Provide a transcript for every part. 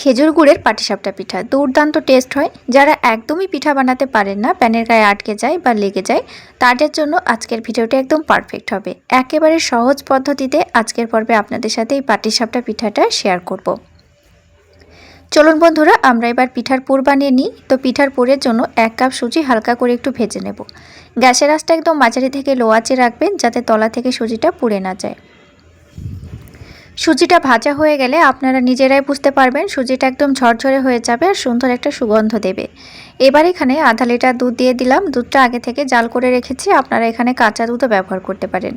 খেজুর গুড়ের পাটিসাপটা পিঠা দুর্দান্ত টেস্ট হয়। যারা একদমই পিঠা বানাতে পারেন না, প্যানের গায়ে আটকে যায় বা লেগে যায়, তাদের জন্য আজকের ভিডিওটি একদম পারফেক্ট হবে। একেবারে সহজ পদ্ধতিতে আজকের পর্বে আপনাদের সাথে এই পাটিসাপটা পিঠাটা শেয়ার করব। চলুন বন্ধুরা, আমরা এবার পিঠার পুর বানিয়ে নিই। তো পিঠার পুরের জন্য 1 কাপ সুজি হালকা করে একটু ভেজে নেব। গ্যাসের আঁচটা একদম মাঝারি থেকে লো আঁচে রাখবেন, যাতে তলা থেকে সুজিটা পুড়ে না যায়। সুজিটা ভাজা হয়ে গেলে আপনারা নিজেরাই বুঝতে পারবেন সুজিটা একদম ঝরঝরে হয়ে যাবে আর সুন্দর একটা সুগন্ধ দেবে। এবার এখানে আধা লিটার দুধ দিয়ে দিলাম। দুধটা আগে থেকে জাল করে রেখেছি, আপনারা এখানে কাঁচা দুধও ব্যবহার করতে পারেন।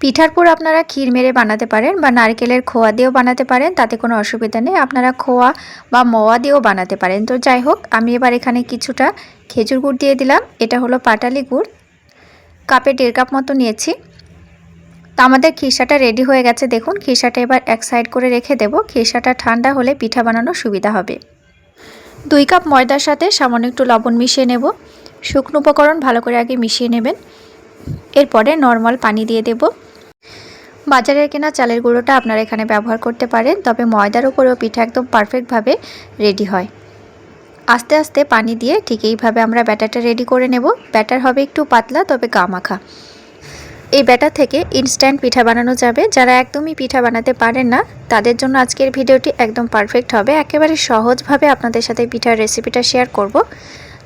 পিঠার পুর আপনারা ক্ষীর মেরে বানাতে পারেন বা নারকেলের খোয়া দিয়েও বানাতে পারেন, তাতে কোনো অসুবিধা নেই। আপনারা খোয়া বা মোয়া দিয়েও বানাতে পারেন। তো যাই হোক, আমি এবার এখানে কিছুটা খেজুর গুড় দিয়ে দিলাম। এটা হলো পাটালি গুড়, কাপে 1.5 কাপ মতো নিয়েছি। তো আমাদের খিরসাটা রেডি হয়ে গেছে। দেখুন, খিরসাটা এবার এক সাইড করে রেখে দেব। খিরসাটা ঠান্ডা হলে পিঠা বানানোর সুবিধা হবে। 2 কাপ ময়দার সাথে সামান্য একটু লবণ মিশিয়ে নেব। শুকনো উপকরণ ভালো করে আগে মিশিয়ে নেবেন। এরপরে নর্মাল পানি দিয়ে দেব। বাজারের কেনা চালের গুঁড়োটা আপনারা এখানে ব্যবহার করতে পারেন, তবে ময়দার উপরেও পিঠা একদম পারফেক্টভাবে রেডি হয়। আস্তে আস্তে পানি দিয়ে ঠিক এইভাবে আমরা ব্যাটারটা রেডি করে নেব। ব্যাটার হবে একটু পাতলা, তবে গামাখা। এই ব্যাটার থেকে ইনস্ট্যান্ট পিঠা বানানো যাবে। যারা একদমই পিঠা বানাতে পারেন না, তাদের জন্য আজকের ভিডিওটি একদম পারফেক্ট হবে। একেবারে সহজভাবে আপনাদের সাথে পিঠার রেসিপিটা শেয়ার করব।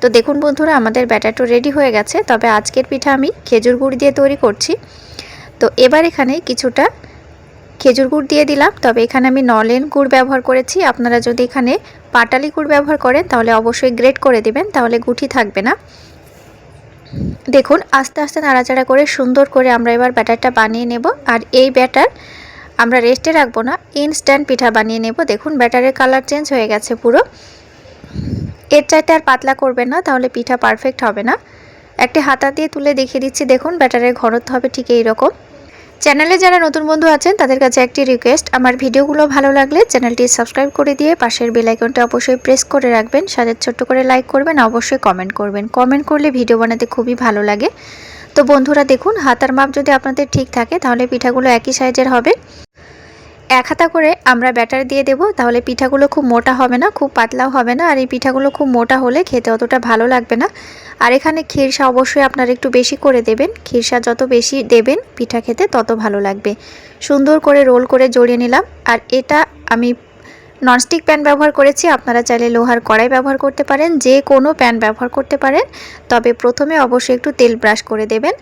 তো দেখুন বন্ধুরা, আমাদের ব্যাটারটা রেডি হয়ে গেছে। তবে আজকের পিঠা আমি খেজুর গুড় দিয়ে তৈরি করছি। তো এবার এখানে কিছুটা খেজুর গুড় দিয়ে দিলাম, তবে এখানে আমি নলেন গুড় ব্যবহার করেছি। আপনারা যদি এখানে পাটালি গুড় ব্যবহার করেন তাহলে অবশ্যই গ্রেট করে দিবেন, তাহলে গুটি থাকবে না। দেখুন, আস্তে আস্তে নাড়াচাড়া করে সুন্দর করে আমরা এবার ব্যাটারটা বানিয়ে নেব। আর এই ব্যাটার আমরা রেস্টে রাখবো না, ইনস্ট্যান্ট পিঠা বানিয়ে নেব। দেখুন, ব্যাটারের কালার চেঞ্জ হয়ে গেছে পুরো। এর চাইতে আর পাতলা করবেন না, তাহলে পিঠা পারফেক্ট হবে না। একটি হাতা দিয়ে তুলে দেখিয়ে দিচ্ছি। দেখুন, ব্যাটারের ঘনত্ব হবে ঠিক এইরকম। চ্যানেলে যারা নতুন বন্ধু আছেন তাদের কাছে একটি রিকোয়েস্ট, আমার ভিডিওগুলো ভালো লাগলে চ্যানেলটি সাবস্ক্রাইব করে দিয়ে পাশের বেল আইকনটা অবশ্যই প্রেস করে রাখবেন। সাথে ছোট্ট করে লাইক করবেন, অবশ্যই কমেন্ট করবেন। কমেন্ট করলে ভিডিও বানাতে খুবই ভালো লাগে। তো বন্ধুরা দেখুন, হাতার মাপ যদি আপনাদের ঠিক থাকে তাহলে পিঠাগুলো একই সাইজের হবে। 1 হাতা করে আমরা ব্যাটার দিয়ে দেব, তাহলে পিঠাগুলো খুব মোটা হবে না, খুব পাতলাও হবে না। আর এই পিঠাগুলো খুব মোটা হলে খেতে অতটা ভালো লাগবে না। আর এখানে খিরসা অবশ্যই আপনারা একটু বেশি করে দেবেন। খিরসা যত বেশি দেবেন পিঠা খেতে তত ভালো লাগবে। সুন্দর করে রোল করে জড়িয়ে নিলাম। আর এটা আমি ননস্টিক প্যান ব্যবহার করেছি, আপনারা চাইলে লোহার কড়াই ব্যবহার করতে পারেন, যে কোনো প্যান ব্যবহার করতে পারেন। তবে প্রথমে অবশ্যই একটু তেল ব্রাশ করে দেবেন।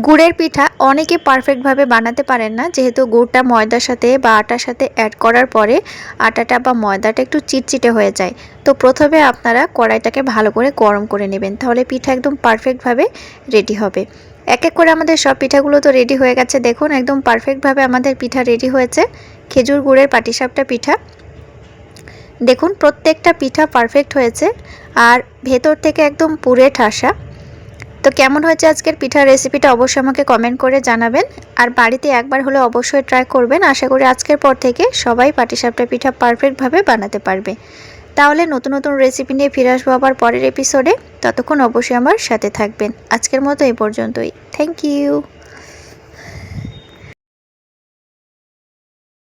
গুড়ের পিঠা অনেকে পারফেক্টভাবে বানাতে পারেন না, যেহেতু গুড়টা ময়দার সাথে বা আটার সাথে অ্যাড করার পরে আটাটা বা ময়দাটা একটু চিটচিটে হয়ে যায়। তো প্রথমে আপনারা কড়াইটাকে ভালো করে গরম করে নেবেন, তাহলে পিঠা একদম পারফেক্টভাবে রেডি হবে। এক এক করে আমাদের সব পিঠাগুলো তো রেডি হয়ে গেছে। দেখুন, একদম পারফেক্টভাবে আমাদের পিঠা রেডি হয়েছে। খেজুর গুড়ের পাটিসাপটা পিঠা। দেখুন, প্রত্যেকটা পিঠা পারফেক্ট হয়েছে আর ভেতর থেকে একদম পুরে ঠাসা। তো কেমন হয়েছে আজকের পিঠার রেসিপিটা অবশ্যই আমাকে কমেন্ট করে জানাবেন। আর বাড়িতে একবার হলে অবশ্যই ট্রাই করবেন। আশা করি আজকের পর থেকে সবাই পাটিসাপটা পিঠা পারফেক্টভাবে বানাতে পারবে। তাহলে নতুন নতুন রেসিপি নিয়ে ফিরে আসবো আবার পরের এপিসোডে। ততক্ষণ অবশ্যই আমার সাথে থাকবেন। আজকের মতো এই পর্যন্তই। Thank you.